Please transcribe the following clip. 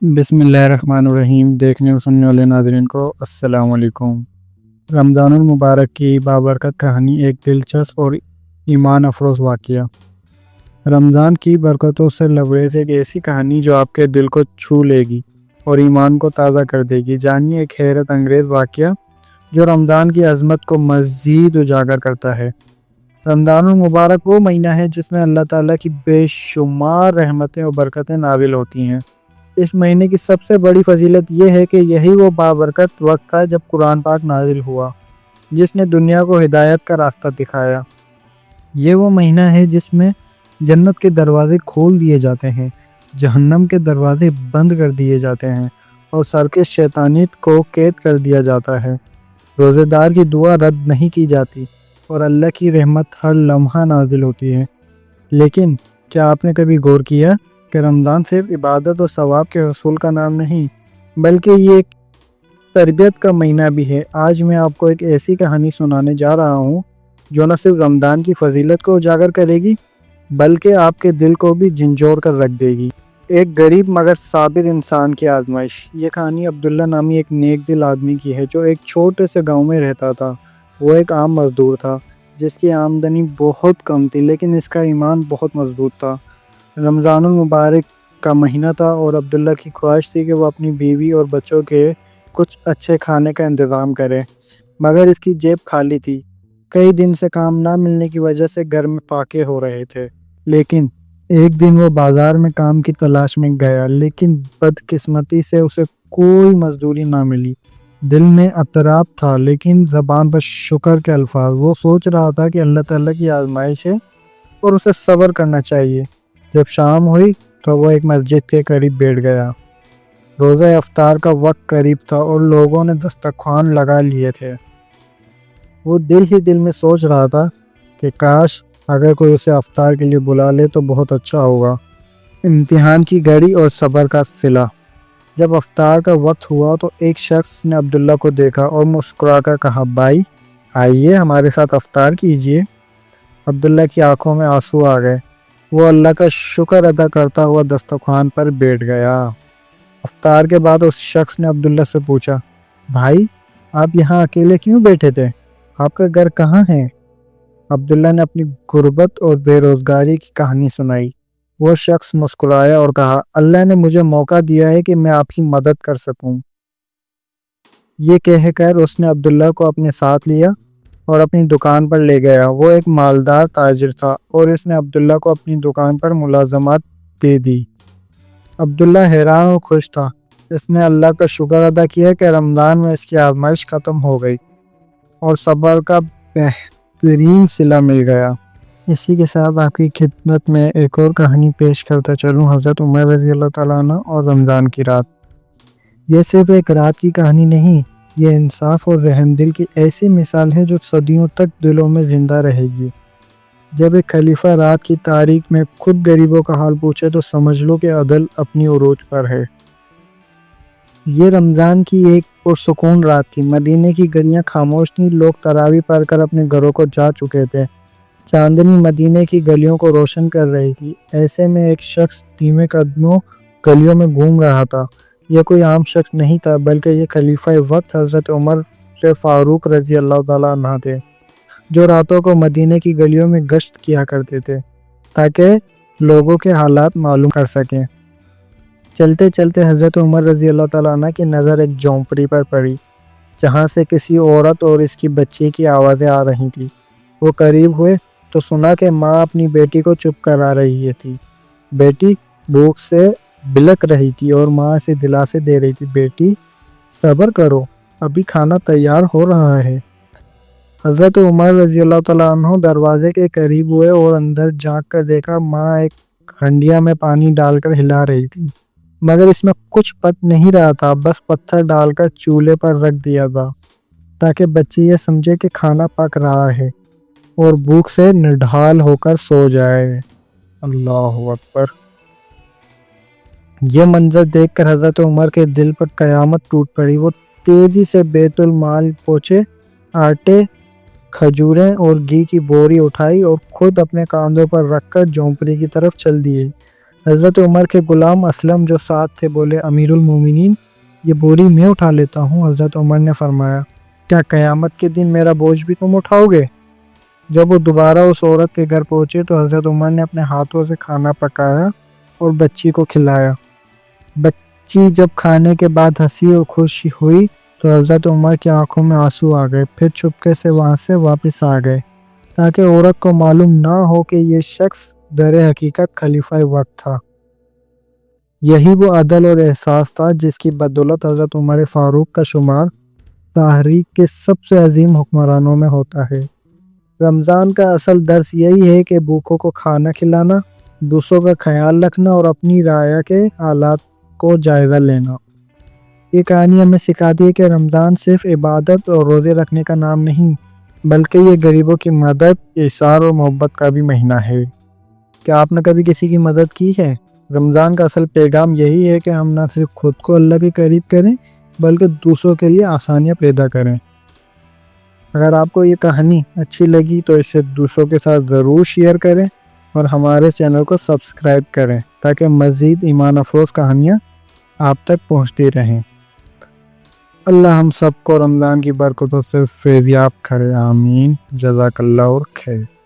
بسم اللہ الرحمن الرحیم۔ دیکھنے اور سننے والے ناظرین کو السلام علیکم۔ رمضان المبارک کی بابرکت کہانی ایک دلچسپ اور ایمان افروز واقعہ۔ رمضان کی برکتوں سے لبریز ایک ایسی کہانی جو آپ کے دل کو چھو لے گی اور ایمان کو تازہ کر دے گی۔ جانیے ایک حیرت انگیز واقعہ جو رمضان کی عظمت کو مزید اجاگر کرتا ہے۔ رمضان المبارک وہ مہینہ ہے جس میں اللہ تعالیٰ کی بے شمار رحمتیں اور برکتیں نازل ہوتی ہیں۔ اس مہینے کی سب سے بڑی فضیلت یہ ہے کہ یہی وہ بابرکت وقت تھا جب قرآن پاک نازل ہوا، جس نے دنیا کو ہدایت کا راستہ دکھایا۔ یہ وہ مہینہ ہے جس میں جنت کے دروازے کھول دیے جاتے ہیں، جہنم کے دروازے بند کر دیے جاتے ہیں اور سرکش شیطانیت کو قید کر دیا جاتا ہے۔ روزے دار کی دعا رد نہیں کی جاتی اور اللہ کی رحمت ہر لمحہ نازل ہوتی ہے۔ لیکن کیا آپ نے کبھی غور کیا کہ رمضان صرف عبادت اور ثواب کے حصول کا نام نہیں، بلکہ یہ ایک تربیت کا مہینہ بھی ہے۔ آج میں آپ کو ایک ایسی کہانی سنانے جا رہا ہوں جو نہ صرف رمضان کی فضیلت کو اجاگر کرے گی بلکہ آپ کے دل کو بھی جھنجھوڑ کر رکھ دے گی۔ ایک غریب مگر صابر انسان کی آزمائش۔ یہ کہانی عبداللہ نامی ایک نیک دل آدمی کی ہے جو ایک چھوٹے سے گاؤں میں رہتا تھا۔ وہ ایک عام مزدور تھا جس کی آمدنی بہت کم تھی، لیکن اس کا ایمان بہت مضبوط تھا۔ رمضان المبارک کا مہینہ تھا اور عبداللہ کی خواہش تھی کہ وہ اپنی بیوی اور بچوں کے کچھ اچھے کھانے کا انتظام کرے، مگر اس کی جیب خالی تھی۔ کئی دن سے کام نہ ملنے کی وجہ سے گھر میں فاقے ہو رہے تھے۔ لیکن ایک دن وہ بازار میں کام کی تلاش میں گیا، لیکن بدقسمتی سے اسے کوئی مزدوری نہ ملی۔ دل میں اضطراب تھا لیکن زبان پر شکر کے الفاظ۔ وہ سوچ رہا تھا کہ اللہ تعالیٰ کی آزمائش ہے اور اسے صبر کرنا چاہیے۔ جب شام ہوئی تو وہ ایک مسجد کے قریب بیٹھ گیا۔ روزہ افطار کا وقت قریب تھا اور لوگوں نے دسترخوان لگا لیے تھے۔ وہ دل ہی دل میں سوچ رہا تھا کہ کاش اگر کوئی اسے افطار کے لیے بلا لے تو بہت اچھا ہوگا۔ امتحان کی گھڑی اور صبر کا صلہ۔ جب افطار کا وقت ہوا تو ایک شخص نے عبداللہ کو دیکھا اور مسکرا کر کہا، بھائی آئیے ہمارے ساتھ افطار کیجیے۔ عبداللہ کی آنکھوں میں آنسو آ گئے۔ وہ اللہ کا شکر ادا کرتا ہوا دسترخوان پر بیٹھ گیا۔ افطار کے بعد اس شخص نے عبداللہ سے پوچھا، بھائی آپ یہاں اکیلے کیوں بیٹھے تھے؟ آپ کا گھر کہاں ہے؟ عبداللہ نے اپنی غربت اور بے روزگاری کی کہانی سنائی۔ وہ شخص مسکرایا اور کہا، اللہ نے مجھے موقع دیا ہے کہ میں آپ کی مدد کر سکوں۔ یہ کہہ کر اس نے عبداللہ کو اپنے ساتھ لیا اور اپنی دکان پر لے گیا۔ وہ ایک مالدار تاجر تھا اور اس نے عبداللہ کو اپنی دکان پر ملازمت دے دی۔ عبداللہ حیران اور خوش تھا۔ اس نے اللہ کا شکر ادا کیا کہ رمضان میں اس کی آزمائش ختم ہو گئی اور صبر کا بہترین صلہ مل گیا۔ اسی کے ساتھ آپ کی خدمت میں ایک اور کہانی پیش کرتا چلوں، حضرت عمر رضی اللہ تعالیٰ عنہ اور رمضان کی رات۔ یہ صرف ایک رات کی کہانی نہیں، یہ انصاف اور رحم دل کی ایسی مثال ہے جو صدیوں تک دلوں میں زندہ رہے گی۔ جب ایک خلیفہ رات کی تاریک میں خود غریبوں کا حال پوچھے تو سمجھ لو کہ عدل اپنی عروج پر ہے۔ یہ رمضان کی ایک پرسکون رات تھی۔ مدینے کی گلیاں خاموش تھیں، لوگ تراویح پڑھ کر اپنے گھروں کو جا چکے تھے۔ چاندنی مدینے کی گلیوں کو روشن کر رہی تھی۔ ایسے میں ایک شخص دھیمے قدموں گلیوں میں گھوم رہا تھا۔ یہ کوئی عام شخص نہیں تھا بلکہ یہ خلیفہ وقت حضرت عمر فاروق رضی اللہ تعالیٰ عنہ تھے، جو راتوں کو مدینے کی گلیوں میں گشت کیا کرتے تھے تاکہ لوگوں کے حالات معلوم کر سکیں۔ چلتے چلتے حضرت عمر رضی اللہ تعالیٰ عنہ کی نظر ایک جھونپڑی پر پڑی جہاں سے کسی عورت اور اس کی بچی کی آوازیں آ رہی تھی۔ وہ قریب ہوئے تو سنا کہ ماں اپنی بیٹی کو چپ کرا رہی تھی۔ بیٹی بھوک سے بلک رہی تھی اور ماں اسے دلاسے دے رہی تھی، بیٹی صبر کرو، ابھی کھانا تیار ہو رہا ہے۔ حضرت عمر رضی اللہ تعالیٰ عنہ دروازے کے قریب ہوئے اور اندر جھانک کر دیکھا ماں ایک ہنڈیا میں پانی ڈال کر ہلا رہی تھی، مگر اس میں کچھ پک نہیں رہا تھا، بس پتھر ڈال کر چولہے پر رکھ دیا تھا تاکہ بچی یہ سمجھے کہ کھانا پک رہا ہے اور بھوک سے نڈھال ہو کر سو جائے۔ اللہ اکبر۔ یہ منظر دیکھ کر حضرت عمر کے دل پر قیامت ٹوٹ پڑی۔ وہ تیزی سے بیت المال پہنچے، آٹے، کھجوریں اور گھی کی بوری اٹھائی اور خود اپنے کاندھوں پر رکھ کر جھونپڑی کی طرف چل دیے۔ حضرت عمر کے غلام اسلم جو ساتھ تھے بولے امیر المومنین یہ بوری میں اٹھا لیتا ہوں۔ حضرت عمر نے فرمایا کیا قیامت کے دن میرا بوجھ بھی تم اٹھاؤ گے؟ جب وہ دوبارہ اس عورت کے گھر پہنچے تو حضرت عمر نے اپنے ہاتھوں سے کھانا پکایا اور بچی کو کھلایا۔ بچی جب کھانے کے بعد ہنسی اور خوشی ہوئی تو حضرت عمر کی آنکھوں میں آنسو آ گئے، پھر چپکے سے وہاں سے واپس آ گئے تاکہ عورت کو معلوم نہ ہو کہ یہ شخص در حقیقت خلیفہ وقت تھا۔ یہی وہ عدل اور احساس تھا جس کی بدولت حضرت عمر فاروق کا شمار تاریخ کے سب سے عظیم حکمرانوں میں ہوتا ہے۔ رمضان کا اصل درس یہی ہے کہ بھوکوں کو کھانا کھلانا، دوسروں کا خیال رکھنا اور اپنی رعایا کے حالات کو جائزہ لینا۔ یہ کہانی ہمیں سکھاتی ہے کہ رمضان صرف عبادت اور روزے رکھنے کا نام نہیں بلکہ یہ غریبوں کی مدد، ایثار اور محبت کا بھی مہینہ ہے۔ کیا آپ نے کبھی کسی کی مدد کی ہے؟ رمضان کا اصل پیغام یہی ہے کہ ہم نہ صرف خود کو اللہ کے قریب کریں بلکہ دوسروں کے لیے آسانیاں پیدا کریں۔ اگر آپ کو یہ کہانی اچھی لگی تو اسے دوسروں کے ساتھ ضرور شیئر کریں اور ہمارے چینل کو سبسکرائب کریں تاکہ مزید ایمان افروز کہانیاں آپ تک پہنچتی رہیں۔ اللہ ہم سب کو رمضان کی برکتوں سے فیضیاب کرے، آمین۔ جزاک اللہ خیر۔